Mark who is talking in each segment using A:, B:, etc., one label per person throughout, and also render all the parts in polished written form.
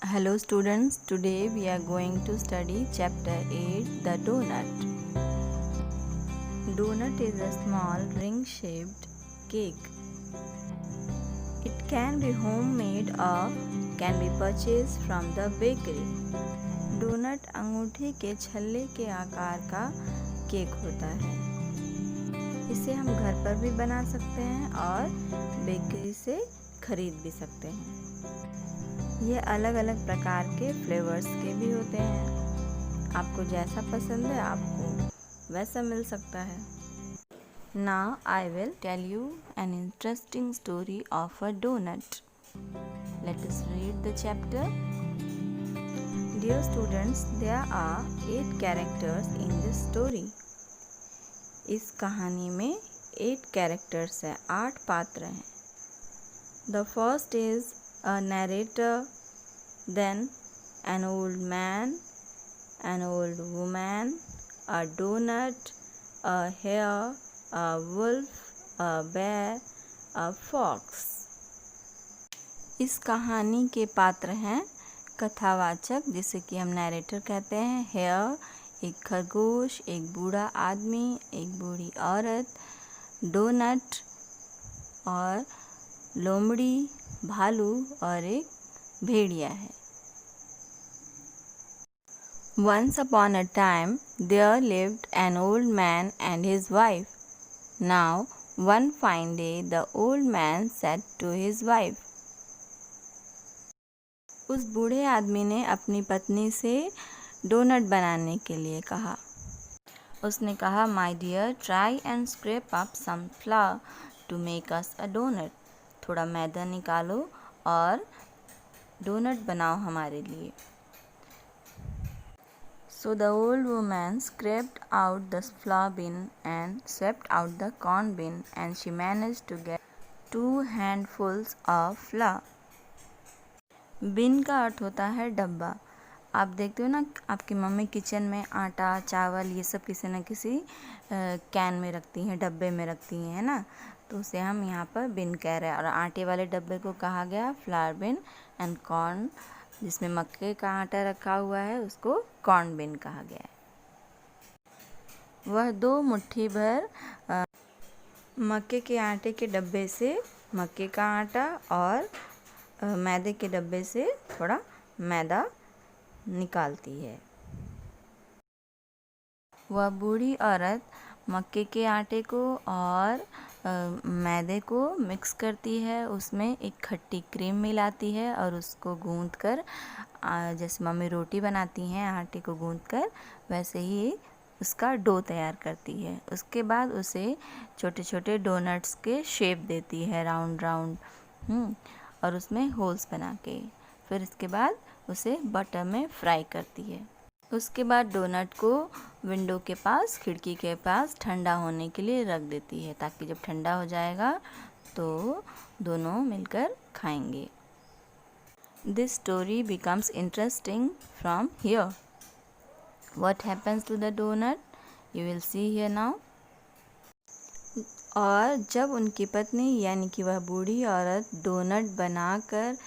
A: Hello students, today we are going to study chapter 8, the donut. Donut is a small ring-shaped cake. It can be homemade or can be purchased from the bakery. Donut अंगूठे के छल्ले के आकार का cake होता है। इसे हम घर पर भी बना सकते हैं और बेकरी से खरीद भी सकते हैं। ये अलग अलग प्रकार के फ्लेवर्स के भी होते हैं। आपको जैसा पसंद है आपको वैसा मिल सकता है। Now I will tell you an interesting story of a donut. Let us read the chapter. Dear students, there are 8 characters in this story. इस कहानी में 8 characters हैं, 8 पात्र हैं। The first is a narrator, then an old man, an old woman, a donut, a hare, a wolf, a bear, a fox. इस कहानी के पात्र हैं कथावाचक, जिसे कि हम नैरेटर कहते हैं, हेयर एक खरगोश, एक बूढ़ा आदमी, एक बूढ़ी औरत, डोनट और लोमड़ी, भालू और एक भेड़िया है। Once upon a time there lived an old man and his wife. Now one fine day the old man said to his wife. उस बूढ़े आदमी ने अपनी पत्नी से डोनट बनाने के लिए कहा। उसने कहा, My dear, try and scrape up some flour to make us a donut. थोड़ा मैदा निकालो और डोनट बनाओ हमारे लिए। So the old woman scraped out the flour bin and swept out the corn bin, and she managed to get 2 handfuls of flour. बिन का अर्थ होता है डब्बा। आप देखते हो ना, आपकी मम्मी किचन में आटा, चावल ये सब किसी न किसी कैन में रखती हैं, डब्बे में रखती हैं, है ना। तो उसे हम यहाँ पर बिन कह रहे हैं। और आटे वाले डब्बे को कहा गया फ्लावर बिन, एंड कॉर्न जिसमें मक्के का आटा रखा हुआ है उसको कॉर्न बिन कहा गया है। वह 2 मुट्ठी भर मक्के के आटे के डब्बे से मक्के का आटा और मैदे के डब्बे से थोड़ा मैदा निकालती है। वह बूढ़ी औरत मक्के के आटे को और मैदे को मिक्स करती है, उसमें एक खट्टी क्रीम मिलाती है और उसको गूंथकर, जैसे मम्मी रोटी बनाती हैं आटे को गूंथकर, वैसे ही उसका डो तैयार करती है। उसके बाद उसे छोटे छोटे डोनट्स के शेप देती है, राउंड राउंड, और उसमें होल्स बना के। फिर इसके बाद उसे बटर में फ्राई करती है। उसके बाद डोनट को विंडो के पास, खिड़की के पास ठंडा होने के लिए रख देती है, ताकि जब ठंडा हो जाएगा तो दोनों मिलकर खाएंगे। This story becomes interesting from here. What happens to the donut? You will see here now. और जब उनकी पत्नी यानी कि वह बूढ़ी औरत डोनट बनाकर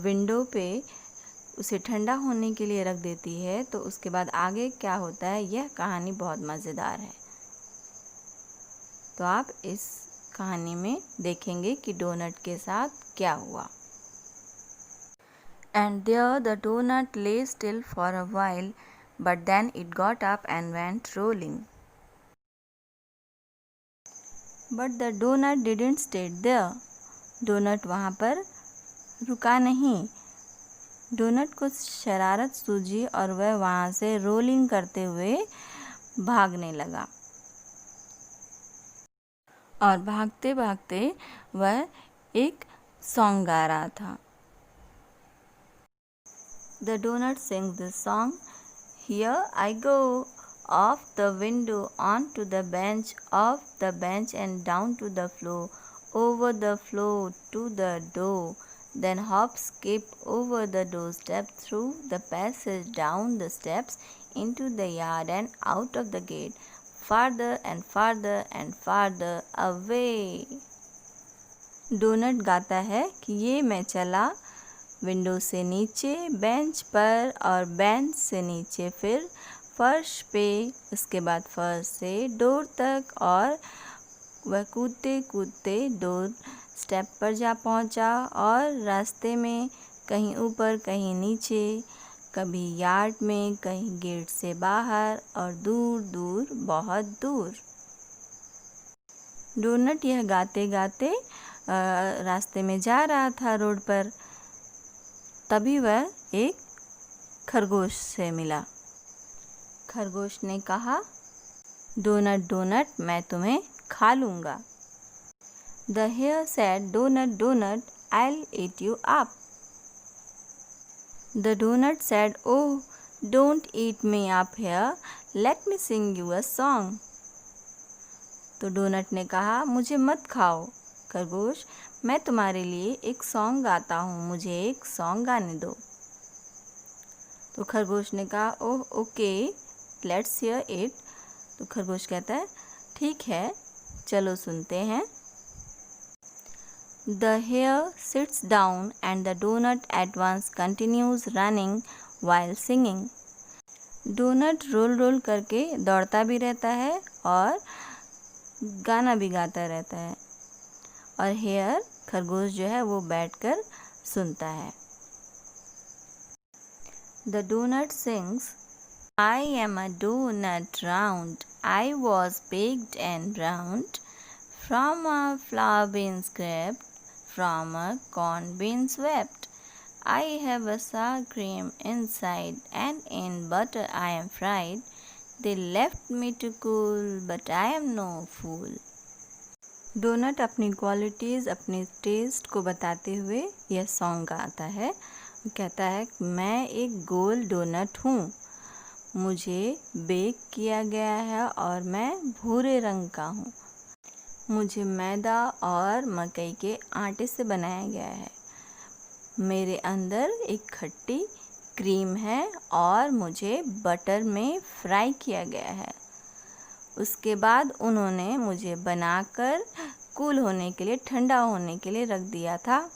A: विंडो पे उसे ठंडा होने के लिए रख देती है, तो उसके बाद आगे क्या होता है, यह कहानी बहुत मज़ेदार है। तो आप इस कहानी में देखेंगे कि डोनट के साथ क्या हुआ। And there the donut lay still for a while, but then it got up and went rolling. But the donut didn't stay there. Donut वहाँ पर रुका नहीं। डोनट को शरारत सूझी और वह वहाँ से रोलिंग करते हुए भागने लगा। और भागते भागते वह एक सॉन्ग गा रहा था। The donut sings this song. Here I go, off the window, onto the bench, off the bench and down to the floor, over the floor to the door. Then hop, skip over the doorstep, through the passage, down the steps, into the yard and out of the gate, farther and farther and farther away. Donut गाता है कि ये मैं चला window से नीचे bench पर और बेंच से नीचे फिर फर्श पे, उसके बाद फर्श से डोर तक और वह कूदते कूदते डोर स्टेप पर जा पहुंचा और रास्ते में कहीं ऊपर कहीं नीचे, कभी यार्ड में कहीं गेट से बाहर और दूर दूर बहुत दूर। डोनट यह गाते गाते रास्ते में जा रहा था रोड पर। तभी वह एक खरगोश से मिला। खरगोश ने कहा, डोनट डोनट मैं तुम्हें खा लूँगा। The hare said, Donut, donut, I'll eat you up. The donut said, Oh, don't eat me up here. Let me sing you a song. तो डोनट ने कहा, मुझे मत खाओ खरगोश, मैं तुम्हारे लिए एक सॉन्ग गाता हूँ, मुझे एक सॉन्ग गाने दो। तो खरगोश ने कहा, oh okay, let's hear it. तो खरगोश कहता है, ठीक है, चलो सुनते हैं। The hare sits down and the donut at once continues running while singing. Donut roll roll करके दौड़ता भी रहता है और गाना भी गाता रहता है, और हेयर खरगोश जो है वो बैठकर सुनता है। The donut sings, I am a donut round, I was baked and browned, from a flour bean scraped, from a corn bean swept. I have a sour cream inside, and in butter I am fried. They left me to cool, but I am no fool. Donut अपनी qualities, अपने taste को बताते हुए यह song गाता है। कहता है, मैं एक गोल डोनट हूँ, मुझे बेक किया गया है और मैं भूरे रंग का हूँ। मुझे मैदा और मकई के आटे से बनाया गया है। मेरे अंदर एक खट्टी क्रीम है और मुझे बटर में फ्राई किया गया है। उसके बाद उन्होंने मुझे बनाकर कूल होने के लिए, ठंडा होने के लिए रख दिया था।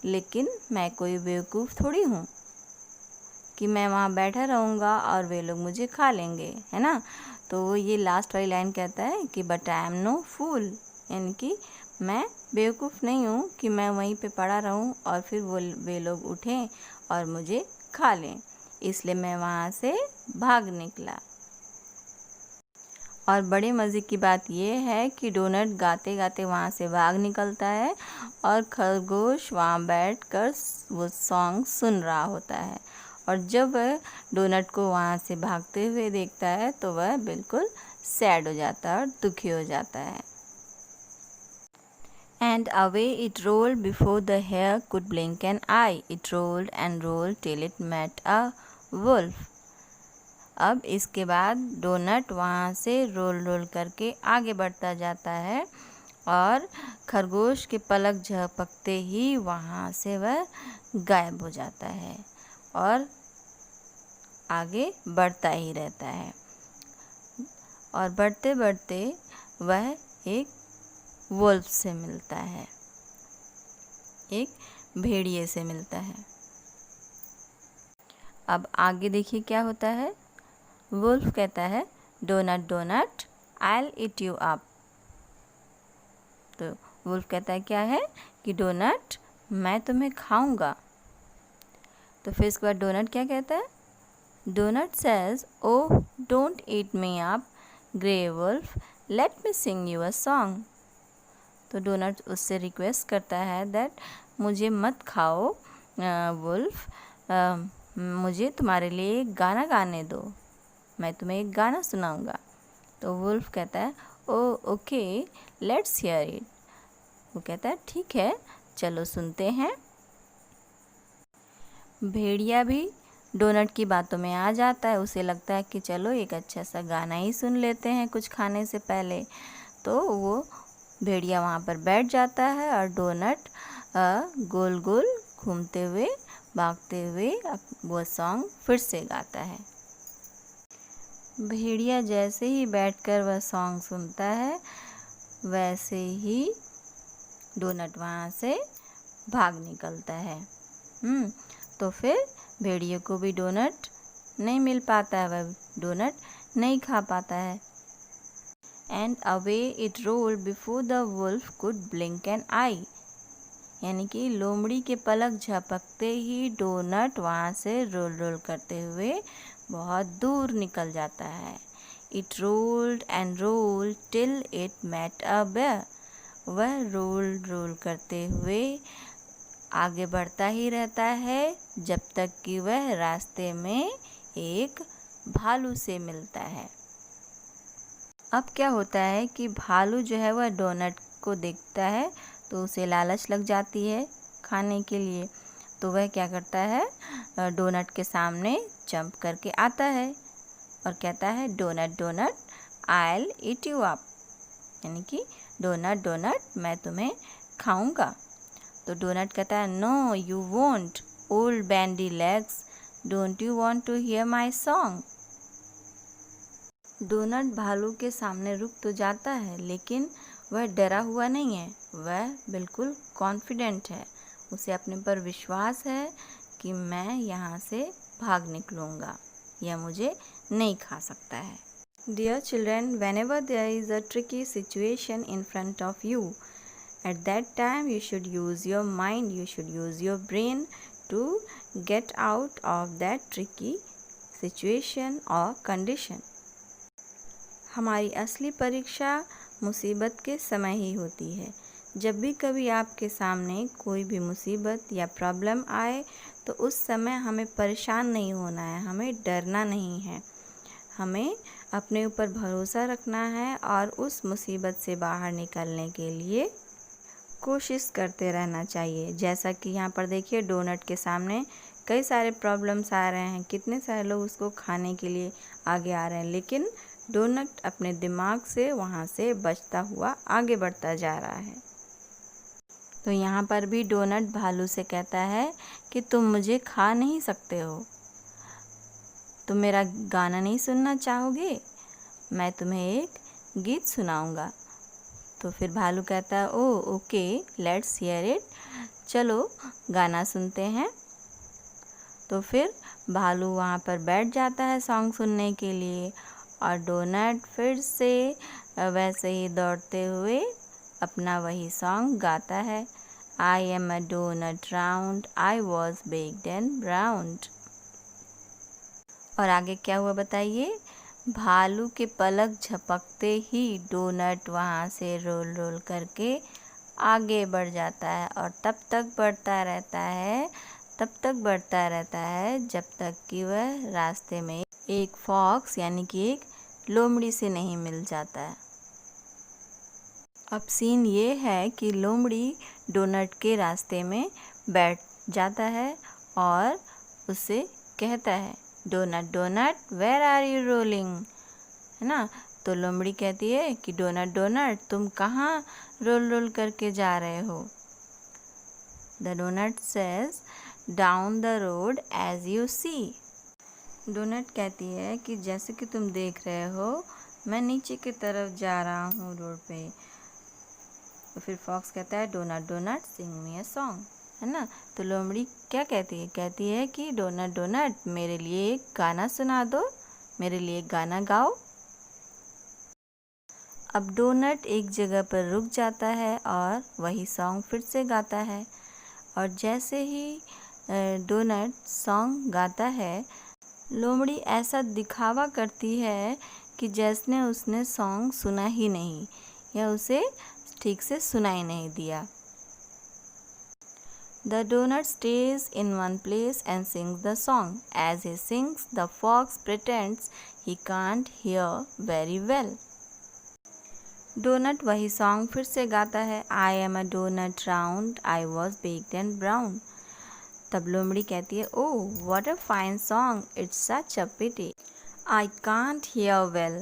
A: लेकिन मैं कोई बेवकूफ़ थोड़ी हूँ कि मैं वहाँ बैठा रहूँगा और वे लोग मुझे खा लेंगे, है ना। तो वो ये लास्ट वाली लाइन कहता है कि बट आई एम नो फूल, यानी कि मैं बेवकूफ़ नहीं हूँ कि मैं वहीं पे पड़ा रहूँ और फिर वे लोग उठें और मुझे खा लें। इसलिए मैं वहाँ से भाग निकला। और बड़े मज़े की बात ये है कि डोनट गाते गाते वहाँ से भाग निकलता है और खरगोश वहाँ बैठकर वो सॉन्ग सुन रहा होता है। और जब वह डोनट को वहाँ से भागते हुए देखता है तो वह बिल्कुल सैड हो जाता है और दुखी हो जाता है। And away it rolled before the hare could blink an eye. It rolled and rolled till it met a wolf. अब इसके बाद डोनट वहाँ से रोल रोल करके आगे बढ़ता जाता है और खरगोश के पलक झपकते ही वहाँ से वह गायब हो जाता है और आगे बढ़ता ही रहता है। और बढ़ते बढ़ते वह एक वुल्फ से मिलता है, एक भेड़िए से मिलता है। अब आगे देखिए क्या होता है। वुल्फ कहता है, donut donut I'll eat you up। तो वुल्फ कहता है क्या है कि डोनट मैं तुम्हें खाऊंगा। तो फिर इसके बाद डोनट क्या कहता है, donut says, oh don't eat me up grey wolf, let me sing you a song. तो डोनट उससे रिक्वेस्ट करता है दैट मुझे मत खाओ वुल्फ, मुझे तुम्हारे लिए एक गाना गाने दो, मैं तुम्हें एक गाना सुनाऊंगा। तो वुल्फ कहता है, ओ ओके लेट्स हियर इट। वो कहता है ठीक है, चलो सुनते हैं। भेड़िया भी डोनट की बातों में आ जाता है। उसे लगता है कि चलो एक अच्छा सा गाना ही सुन लेते हैं कुछ खाने से पहले। तो वो भेड़िया वहाँ पर बैठ जाता है और डोनट गोल गोल घूमते हुए, भागते हुए वो सॉन्ग फिर से गाता है। भेड़िया जैसे ही बैठकर वह सॉन्ग सुनता है वैसे ही डोनट वहाँ से भाग निकलता है। तो फिर भेड़िए को भी डोनट नहीं मिल पाता है, वह डोनट नहीं खा पाता है। And away it rolled before the wolf could blink an eye, यानी कि लोमड़ी के पलक झपकते ही डोनट वहाँ से रोल रोल करते हुए बहुत दूर निकल जाता है। It rolled and rolled till it met a bear, वह रोल रोल करते हुए आगे बढ़ता ही रहता है जब तक कि वह रास्ते में एक भालू से मिलता है। अब क्या होता है कि भालू जो है वह डोनट को देखता है तो उसे लालच लग जाती है खाने के लिए, तो वह क्या करता है, डोनट के सामने जंप करके आता है और कहता है donut donut I will eat you up, यानी कि डोनट डोनट मैं तुम्हें खाऊंगा। तो डोनट कहता है no you won't old bandy legs, don't you want to hear my song. Donut भालू के सामने रुक तो जाता है लेकिन वह डरा हुआ नहीं है, वह बिल्कुल कॉन्फिडेंट है, उसे अपने पर विश्वास है कि मैं यहाँ से भाग निकलूँगा, यह मुझे नहीं खा सकता है। Dear children, whenever there is a tricky situation in front of you, at that time you should use your mind, you should use your brain to get out of that tricky situation or condition. हमारी असली परीक्षा मुसीबत के समय ही होती है। जब भी कभी आपके सामने कोई भी मुसीबत या प्रॉब्लम आए तो उस समय हमें परेशान नहीं होना है, हमें डरना नहीं है, हमें अपने ऊपर भरोसा रखना है और उस मुसीबत से बाहर निकलने के लिए कोशिश करते रहना चाहिए। जैसा कि यहाँ पर देखिए डोनट के सामने कई सारे प्रॉब्लम्स आ रहे हैं, कितने सारे लोग उसको खाने के लिए आगे आ रहे हैं, लेकिन डोनट अपने दिमाग से वहाँ से बचता हुआ आगे बढ़ता जा रहा है। तो यहाँ पर भी डोनट भालू से कहता है कि तुम मुझे खा नहीं सकते हो, तुम मेरा गाना नहीं सुनना चाहोगे, मैं तुम्हें एक गीत सुनाऊंगा। तो फिर भालू कहता है ओ ओके लेट्स हियर इट, चलो गाना सुनते हैं। तो फिर भालू वहाँ पर बैठ जाता है सॉन्ग सुनने के लिए और डोनट फिर से वैसे ही दौड़ते हुए अपना वही सॉन्ग गाता है, I am a donut round I was baked and browned. और आगे क्या हुआ बताइए, भालू के पलक झपकते ही डोनट वहाँ से रोल रोल करके आगे बढ़ जाता है और तब तक बढ़ता रहता है जब तक कि वह रास्ते में एक फॉक्स यानी कि एक लोमड़ी से नहीं मिल जाता है। अब सीन ये है कि लोमड़ी डोनट के रास्ते में बैठ जाता है और उससे कहता है donut donut where are you rolling, है ना। तो लोमड़ी कहती है कि डोनट डोनट तुम कहाँ रोल रोल करके जा रहे हो। The donut says down the road as you see, donut कहती है कि जैसे कि तुम देख रहे हो मैं नीचे की तरफ जा रहा हूँ रोड पे। तो फिर फॉक्स कहता है donut donut sing me a song, है ना। तो लोमड़ी क्या कहती है कि डोनट डोनट मेरे लिए एक गाना सुना दो, मेरे लिए एक गाना गाओ। अब डोनट एक जगह पर रुक जाता है और वही सॉन्ग फिर से गाता है और जैसे ही डोनट सॉन्ग गाता है लोमड़ी ऐसा दिखावा करती है कि जैसे उसने सॉन्ग सुना ही नहीं या उसे ठीक से सुनाई नहीं दिया। The donut stays in one place and sings the song. As he sings, the fox pretends he can't hear very well. Donut वही सॉन्ग फिर से गाता है, I am a donut round, I was baked and brown. तब लोमड़ी कहती है, Oh, what a fine song, it's such a pity. I can't hear well.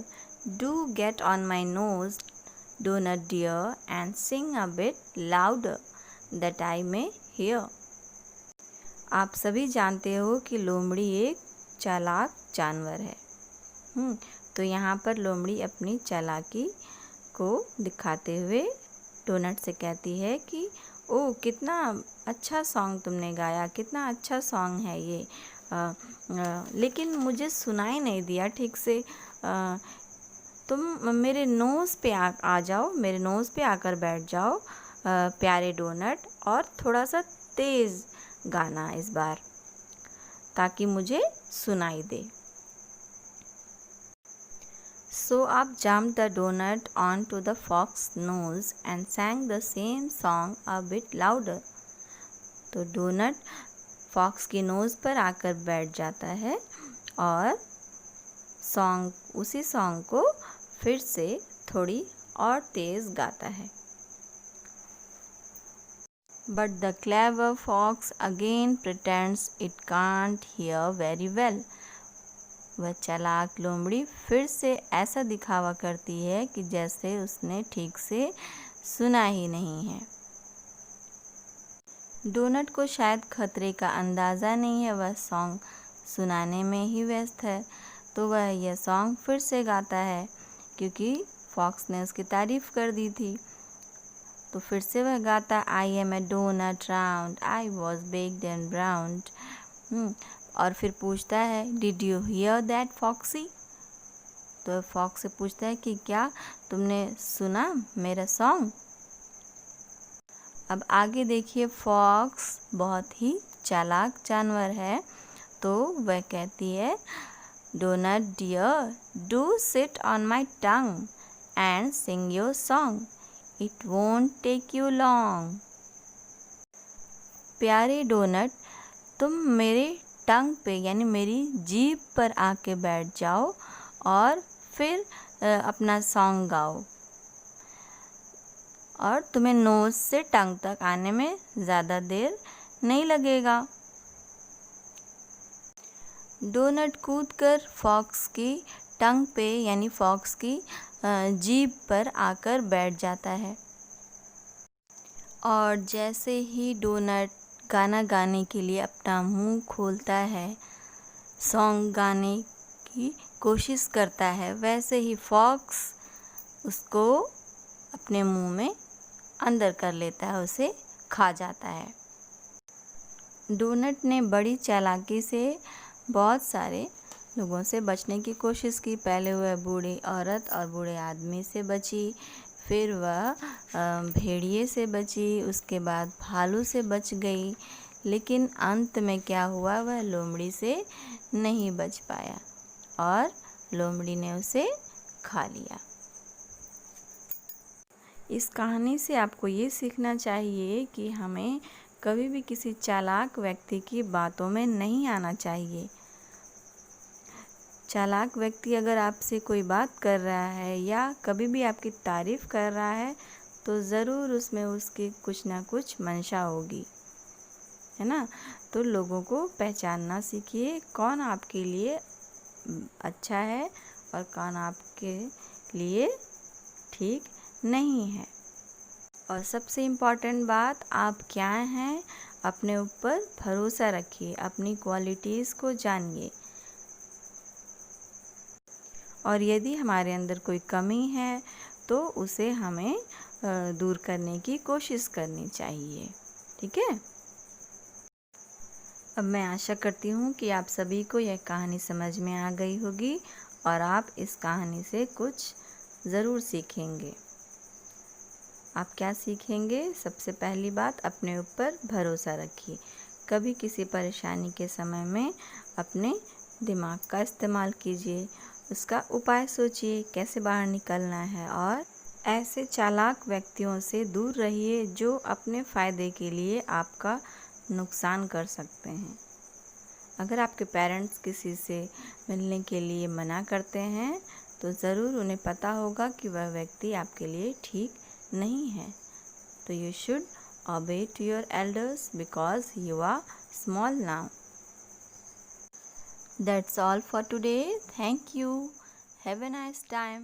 A: Do get on my nose, donut dear, and sing a bit louder, that I may hear. आप सभी जानते हो कि लोमड़ी एक चालाक जानवर है। तो यहाँ पर लोमड़ी अपनी चालाकी को दिखाते हुए डोनट से कहती है कि ओ कितना अच्छा सॉन्ग तुमने गाया, कितना अच्छा सॉन्ग है ये। लेकिन मुझे सुनाई नहीं दिया ठीक से। तुम मेरे नोज़ पे आ जाओ, मेरे नोज़ पे आकर बैठ जाओ प्यारे डोनट, और थोड़ा सा तेज़ गाना इस बार, ताकि मुझे सुनाई दे। So up jumped the donut onto the fox's nose and sang the same song a bit louder. तो डोनट फॉक्स की नोज़ पर आकर बैठ जाता है और उसी सॉन्ग को फिर से थोड़ी और तेज़ गाता है। But the clever fox again pretends it can't hear very well. वह चालाक लोमड़ी फिर से ऐसा दिखावा करती है कि जैसे उसने ठीक से सुना ही नहीं है। डोनट को शायद खतरे का अंदाज़ा नहीं है, वह सॉन्ग सुनाने में ही व्यस्त है। तो वह यह सॉन्ग फिर से गाता है, क्योंकि फॉक्स ने उसकी तारीफ़ कर दी थी। तो फिर से वह गाता, I am a donut round, I was baked and browned. और फिर पूछता है, did you hear that foxy? तो फॉक्स से पूछता है कि क्या तुमने सुना मेरा सॉन्ग? अब आगे देखिए, फॉक्स बहुत ही चालाक जानवर है। तो वह कहती है, donut dear, do sit on my tongue and sing your song, it won't take you long. प्यारे डोनट, तुम मेरे टंग पे यानी मेरी जीभ पर आके बैठ जाओ और फिर अपना सॉन्ग गाओ, और तुम्हें नोज़ से टंग तक आने में ज़्यादा देर नहीं लगेगा। डोनट कूदकर फॉक्स की टंग पे यानी फॉक्स की जीभ पर आकर बैठ जाता है। और जैसे ही डोनट गाना गाने के लिए अपना मुंह खोलता है, सॉन्ग गाने की कोशिश करता है, वैसे ही फॉक्स उसको अपने मुंह में अंदर कर लेता है, उसे खा जाता है। डोनट ने बड़ी चालाकी से बहुत सारे लोगों से बचने की कोशिश की। पहले वह बूढ़ी औरत और बूढ़े आदमी से बची, फिर वह भेड़िए से बची, उसके बाद भालू से बच गई, लेकिन अंत में क्या हुआ, वह लोमड़ी से नहीं बच पाया और लोमड़ी ने उसे खा लिया। इस कहानी से आपको ये सीखना चाहिए कि हमें कभी भी किसी चालाक व्यक्ति की बातों में नहीं आना चाहिए। चालाक व्यक्ति अगर आपसे कोई बात कर रहा है या कभी भी आपकी तारीफ़ कर रहा है, तो ज़रूर उसमें उसकी कुछ ना कुछ मंशा होगी, है ना। तो लोगों को पहचानना सीखिए, कौन आपके लिए अच्छा है और कौन आपके लिए ठीक नहीं है। और सबसे इम्पॉर्टेंट बात, आप क्या हैं, अपने ऊपर भरोसा रखिए, अपनी क्वालिटीज़ को जानिए, और यदि हमारे अंदर कोई कमी है तो उसे हमें दूर करने की कोशिश करनी चाहिए। ठीक है। अब मैं आशा करती हूँ कि आप सभी को यह कहानी समझ में आ गई होगी और आप इस कहानी से कुछ ज़रूर सीखेंगे। आप क्या सीखेंगे? सबसे पहली बात, अपने ऊपर भरोसा रखिए। कभी किसी परेशानी के समय में अपने दिमाग का इस्तेमाल कीजिए, उसका उपाय सोचिए कैसे बाहर निकलना है, और ऐसे चालाक व्यक्तियों से दूर रहिए जो अपने फ़ायदे के लिए आपका नुकसान कर सकते हैं। अगर आपके पेरेंट्स किसी से मिलने के लिए मना करते हैं तो ज़रूर उन्हें पता होगा कि वह व्यक्ति आपके लिए ठीक नहीं है। तो you should obey to your elders because you are small now. That's all for today. Thank you. Have a nice time.